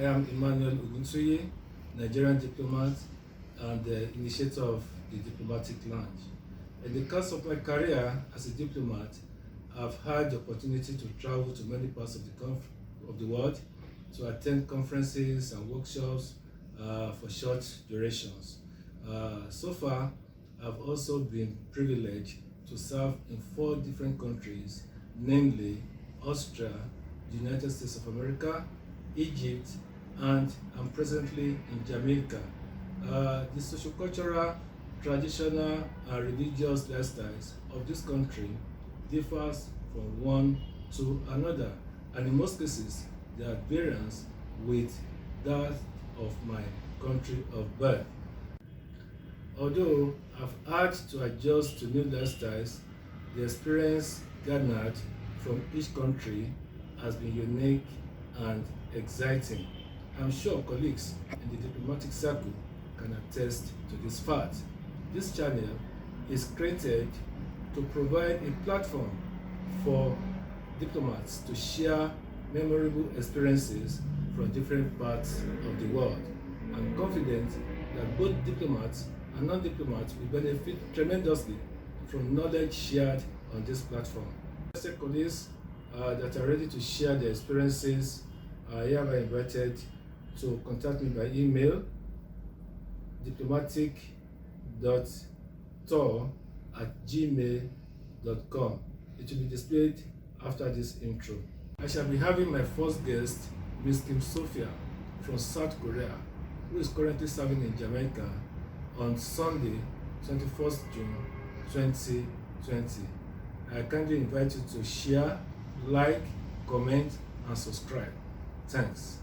I am Emmanuel Oguntoye, Nigerian diplomat and the initiator of the Diplomatic Lounge. In the course of my career as a diplomat, I've had the opportunity to travel to many parts of the world to attend conferences and workshops for short durations. So far, I've also been privileged to serve in 4 different countries, namely Austria, the United States of America, Egypt, and I'm presently in Jamaica. The sociocultural, traditional, and religious lifestyles of this country differs from one to another, and in most cases, there are variants with that of my country of birth. Although I've had to adjust to new lifestyles, the experience garnered from each country has been unique and exciting. I'm sure colleagues in the diplomatic circle can attest to this fact. This channel is created to provide a platform for diplomats to share memorable experiences from different parts of the world. I'm confident that both diplomats and non-diplomats will benefit tremendously from knowledge shared on this platform. Interested colleagues that are ready to share their experiences are hereby invited to contact me by email diplomatic.tour@gmail.com. It will be displayed after this intro. I shall be having my first guest, Ms. Kim Sophia from South Korea, who is currently serving in Jamaica, on Sunday, 21st June 2020. I kindly invite you to share, like, comment, and subscribe. Thanks.